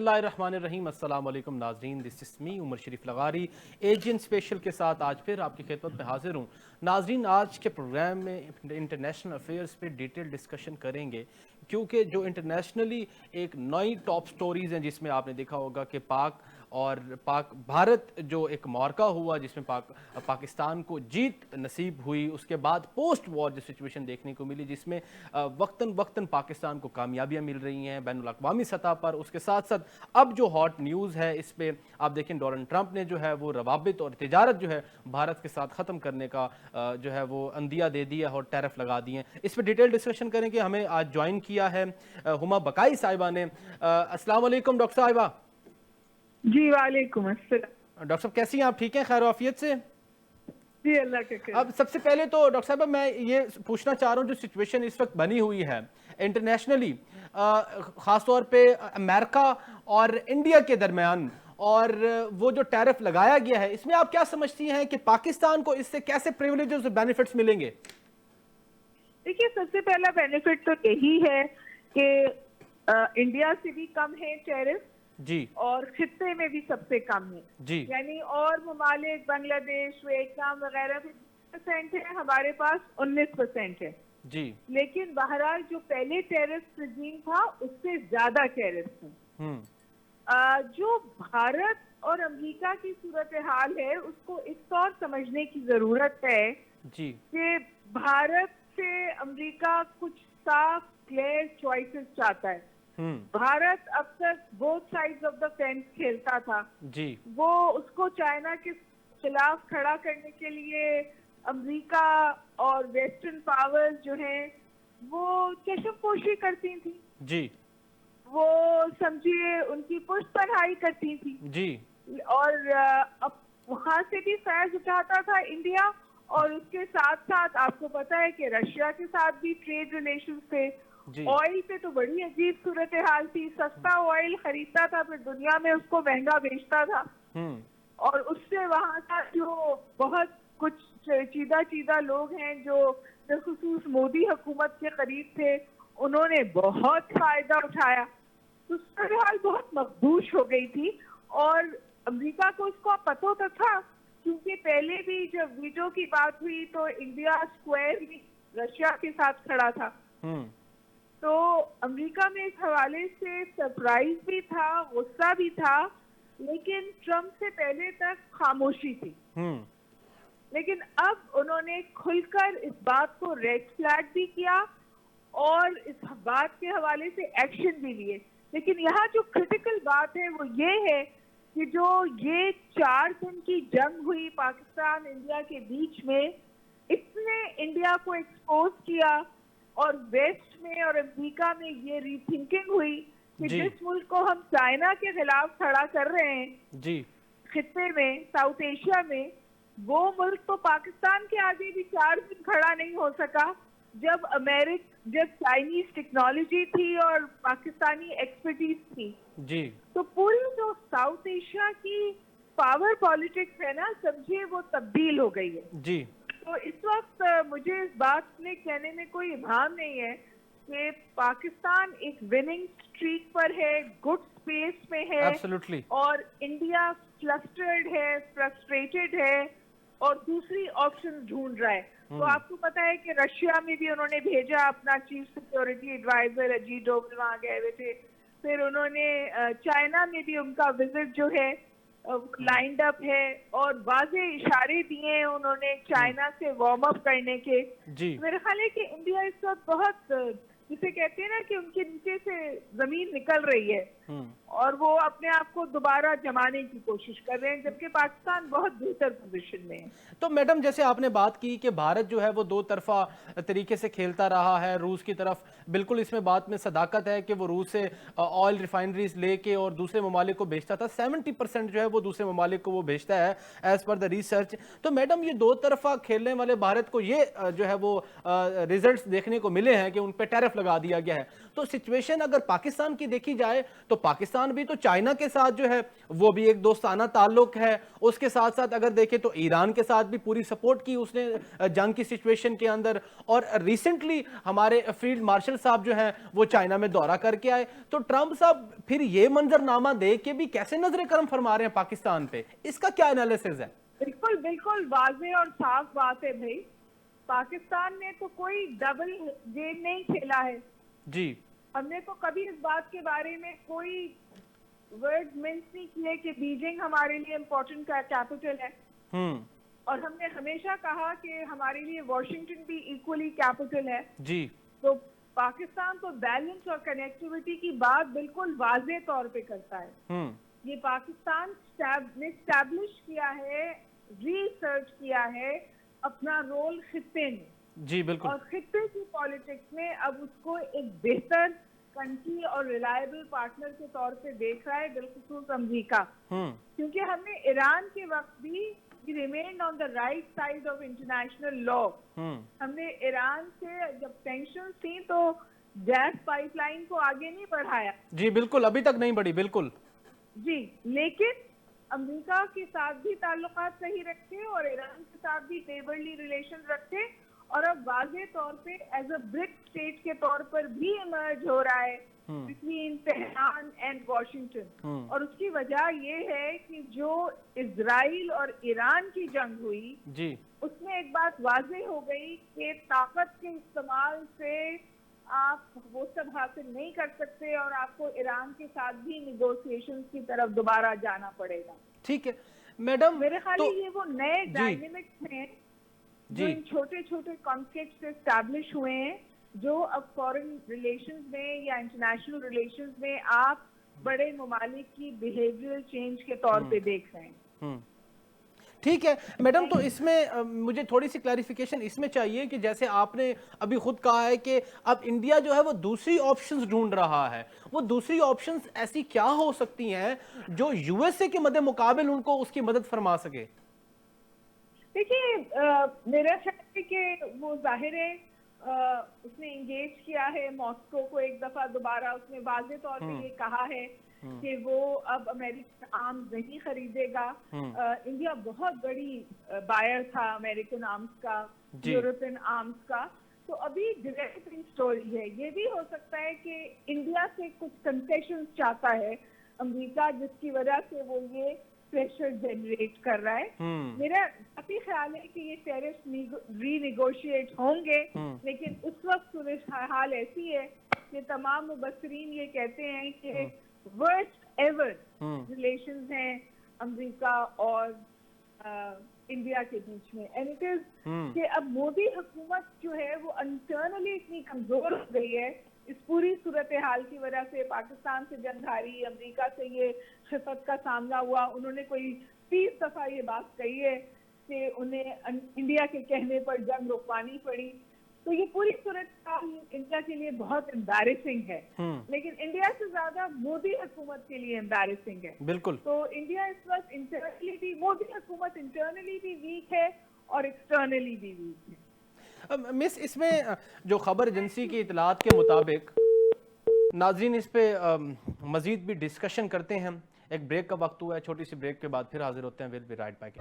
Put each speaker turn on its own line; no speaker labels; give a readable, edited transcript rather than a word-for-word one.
बिस्मिल्लाहिर्रहमानिर्रहीम। अस्सलाम वालेकुम नाजरीन, this is me Umar Sharif Lagari agent special के साथ आज फिर आपकी खिदमत में हाजिर हूँ। नाजरीन, आज के प्रोग्राम में इंटरनेशनल अफेयर्स पे डिटेल डिस्कशन करेंगे, क्योंकि जो इंटरनेशनली एक नई टॉप स्टोरीज़ हैं जिसमें आपने देखा होगा कि पाक भारत जो एक मौरका हुआ जिसमें पाकिस्तान को जीत नसीब हुई, उसके बाद पोस्ट वॉर जो सिचुएशन देखने को मिली जिसमें वक्तन वक्तन पाकिस्तान को कामयाबियां मिल रही हैं बैनुल अक़वामी सतह पर। उसके साथ साथ अब जो हॉट न्यूज़ है इस पे आप देखें, डोनाल्ड ट्रंप ने जो है वो रवाबित और तिजारत जो है भारत के साथ ख़त्म करने का जो है वो अंदिया दे दिया और टैरिफ लगा दिए। इस पर डिटेल डिस्कशन करेंगे। हमें आज ज्वाइन किया है हुमा बकाई साहिबा ने। अस्सलाम वालेकुम डॉक्टर साहिबा।
जी वालेकुम अस्सलाम।
डॉक्टर साहब कैसी हैं आप? ठीक हैं, खैर आफियत से?
जी अल्लाह के खैर।
अब सबसे पहले तो डॉक्टर साहब मैं ये पूछना चाह रहा हूँ, जो सिचुएशन इस वक्त बनी हुई है इंटरनेशनली, ख़ासतौर पे अमेरिका और इंडिया के दरमियान, और वो जो टैरिफ लगाया गया है, इसमें आप क्या समझती हैं कि पाकिस्तान को इससे कैसे प्रिविलेजेस और बेनिफिट्स मिलेंगे?
देखिए, सबसे पहला बेनिफिट तो यही है कि इंडिया से भी कम है टैरिफ
जी,
और खित्ते में भी सबसे कम है
जी,
यानी और ममालिक बांग्लादेश वियतनाम वगैरह भी 20% है, हमारे पास 19% है
जी।
लेकिन बहरहाल जो पहले टैरिफ रिजीम था उससे ज्यादा टैरिफ है। जो भारत और अमेरिका की सूरत हाल है उसको इस तौर समझने की जरूरत है
जी
कि भारत से अमेरिका कुछ साफ क्लियर चॉइसेस चाहता है। भारत अब तक both sides of the fence खेलता था
जी।
वो उसको चाइना के खिलाफ खड़ा करने के लिए अमेरिका और वेस्टर्न पावर्स जो हैं वो चशमपोशी करती थी
जी
वो समझिए उनकी पुष्ट पढ़ाई करती थी
जी।
और अब वहां से भी फैज उठाता था इंडिया और उसके साथ साथ आपको पता है कि रशिया के साथ भी ट्रेड रिलेशंस थे। ऑयल पे तो बड़ी अजीब सूरत हाल थी, सस्ता ऑयल खरीदता था फिर दुनिया में उसको महंगा बेचता था और उससे वहां का जो बहुत कुछ चीदा लोग हैं जो बिलखुसूस मोदी हुकूमत के करीब थे उन्होंने बहुत फायदा उठाया। तो सूरत बहुत मखदूश हो गई थी और अमेरिका को उसको पता तो था, क्योंकि पहले भी जब वीटो की बात हुई तो इंडिया स्क्वायरली रशिया के साथ खड़ा था। तो अमेरिका में इस हवाले से सरप्राइज भी था, गुस्सा भी था, लेकिन ट्रम्प से पहले तक खामोशी थी। लेकिन अब उन्होंने खुलकर इस बात को रेड फ्लैग भी किया और इस बात के हवाले से एक्शन भी लिए। लेकिन यहाँ जो क्रिटिकल बात है वो ये है कि जो ये 4 दिन की जंग हुई पाकिस्तान इंडिया के बीच में, इसने इंडिया को एक्सपोज किया और वेस्ट में और अमेरिका में ये रीथिंकिंग हुई कि जिस मुल्क को हम चाइना के खिलाफ खड़ा कर रहे हैं जी खित्ते में, साउथ एशिया में, वो मुल्क तो पाकिस्तान के आगे भी 4 दिन खड़ा नहीं हो सका जब चाइनीज टेक्नोलॉजी थी और पाकिस्तानी एक्सपर्टीज थी जी। तो पूरी जो साउथ एशिया की पावर पॉलिटिक्स है ना, समझिए वो तब्दील हो गई है जी। तो इस वक्त मुझे इस बात में कहने में कोई इबाम नहीं है कि पाकिस्तान एक विनिंग स्ट्रीक पर है, गुड स्पेस में है Absolutely. और इंडिया फ्लस्टर्ड है, फ्रस्ट्रेटेड है और दूसरी ऑप्शन ढूंढ रहा है। तो आपको पता है कि रशिया में भी उन्होंने भेजा अपना chief security adviser Ajit Doval वहां गए हुए थे। फिर उन्होंने चाइना में भी उनका विजिट जो है लाइंड अप है और वाजे इशारे दिए उन्होंने चाइना से वार्म अप करने के। मेरे ख्याल है कि इंडिया इस वक्त बहुत जिसे कहते हैं ना कि उनके नीचे से जमीन निकल रही है और वो अपने आप को दोबारा जमाने की कोशिश कर रहे हैं, जबकि पाकिस्तान बहुत बेहतर पोजीशन में है।
तो मैडम, जैसे आपने बात की कि भारत जो है वो 2 तरफा तरीके से खेलता रहा है रूस की तरफ, बिल्कुल इसमें बात में सदाकत है कि वो रूस से ऑयल रिफाइनरीज लेके और दूसरे ममालिक को भेजता था। 70% जो है वो दूसरे ममालिक को वो भेजता है एज पर द रिसर्च। तो मैडम, ये 2 तरफा खेलने वाले भारत को ये जो है वो रिजल्ट देखने को मिले हैं कि उन पर टैरिफ लगा दिया गया है। तो सिचुएशन अगर पाकिस्तान की देखी जाए तो पाकिस्तान भी तो चाइना के साथ जो है वो भी एक दोस्ताना ताल्लुक है, उसके साथ साथ अगर देखें तो ईरान के साथ भी पूरी सपोर्ट की उसने जंग की सिचुएशन के अंदर, और रिसेंटली हमारे फील्ड मार्शल साहब जो हैं वो चाइना में दौरा करके आए। तो ट्रंप साहब फिर ये मंजरनामा देख के भी कैसे नजर करम फरमा रहे हैं पाकिस्तान पे, इसका क्या एनालिसिस है?
बिल्कुल बिल्कुल वाज़ेह और साफ बात है भाई, पाकिस्तान ने तो कोई डबल गेम नहीं खेला है
जी।
हमने तो कभी इस बात के बारे में कोई वर्ड मिन्स नहीं किए कि बीजिंग हमारे लिए इम्पोर्टेंट कैपिटल है, और हमने हमेशा कहा कि हमारे लिए वॉशिंगटन भी इक्वली कैपिटल है जी। तो पाकिस्तान तो बैलेंस और कनेक्टिविटी की बात बिल्कुल वाज़ेह तौर पे करता है। ये पाकिस्तान ने स्टैब्लिश किया है, रिसर्च किया है अपना रोल खित्ते में जी बिल्कुल, और खित्ते की पॉलिटिक्स में अब उसको एक बेहतर कंट्री और रिलायबल पार्टनर के तौर पे देख रहा है, बिलखुसूस अमेरिका। क्योंकि हमने ईरान के वक्त भी remained on the right side of international law. हमने ईरान से जब टेंशन थी तो गैस पाइपलाइन को आगे नहीं बढ़ाया जी बिल्कुल, अभी तक नहीं बढ़ी बिल्कुल जी। लेकिन अमेरिका के साथ भी ताल्लुकात सही रखे और ईरान के साथ भी नेबरली रिलेशन रखे, और अब वाज़ेह तौर पे एज अ ब्रिक स्टेट के तौर पर भी इमर्ज हो रहा है बिटवीन तेहरान एंड वॉशिंगटन। और उसकी वजह ये है कि जो इजराइल और ईरान की जंग हुई जी, उसमें एक बात वाज़ेह हो गई कि ताकत के इस्तेमाल से आप वो सब हासिल नहीं कर सकते, और आपको ईरान के साथ भी निगोशिएशंस की तरफ दोबारा जाना पड़ेगा। ठीक है मैडम, मेरे ख्याल में ये वो नए डायनेमिक्स हैं जो इन छोटे छोटे कॉन्फ्लिक्ट से एस्टैब्लिश हुए हैं, जो अब फॉरेन रिलेशंस में या इंटरनेशनल रिलेशंस में आप बड़े ममालिक की बिहेवियरल चेंज के तौर पे देख रहे हैं। ठीक है मैडम, तो इसमें मुझे थोड़ी सी क्लैरिफिकेशन इसमें चाहिए कि जैसे आपने अभी खुद कहा है कि अब इंडिया जो है वो दूसरी ऑप्शंस ढूंढ रहा है, वो दूसरी ऑप्शंस ऐसी क्या हो सकती हैं जो यूएसए के मद्दे मुकाबिल उनको उसकी मदद फरमा सके? देखिए मेरा ख्याल है कि वो जाहिर है उसने इंगेज किया है मॉस्को को एक दफा दोबारा, उसने वाज़ेह तौर पे ये कहा है कि वो अब अमेरिकन आर्म्स नहीं खरीदेगा। इंडिया बहुत बड़ी बायर था अमेरिकन आर्म्स का, यूरोपियन आर्म्स का, तो अभी डिवेलपिंग स्टोरी है। ये भी हो सकता है कि इंडिया से कुछ कंसेशन चाहता है अमेरिका, जिसकी वजह से वो ये प्रेशर जनरेट कर रहा है। मेरा अभी ख्याल है कि ये टेरिफ रीनिगोशिएट होंगे, लेकिन उस वक्त सूरत हाल ऐसी है कि तमाम मुबस्सरीन ये कहते हैं कि वर्स्ट एवर रिलेशंस हैं अमेरिका और इंडिया के बीच में, एंड इट इज कि अब मोदी हुकूमत जो है वो इंटरनली इतनी कमजोर हो गई है इस पूरी सूरत हाल की वजह से। पाकिस्तान से जंग हारी, अमेरिका से ये खिफत का सामना हुआ, उन्होंने कोई 30 दफा ये बात कही है कि उन्हें इंडिया के कहने पर जंग रुकवानी पड़ी। तो ये पूरी सूरत हाल इंडिया के लिए बहुत एम्बैरेसिंग है, लेकिन इंडिया से ज्यादा मोदी हुकूमत के लिए एम्बैरेसिंग है बिल्कुल। तो इंडिया इस वक्त इंटरनली भी, मोदी हुकूमत इंटरनली भी वीक है और एक्सटर्नली भी वीक है। मिस, इसमें जो खबर एजेंसी की इतलात के मुताबिक, नाज़रीन इस पे मजीद भी डिस्कशन करते हैं। एक ब्रेक का वक्त हुआ है, छोटी सी ब्रेक के बाद फिर हाजिर होते हैं। Will be right back.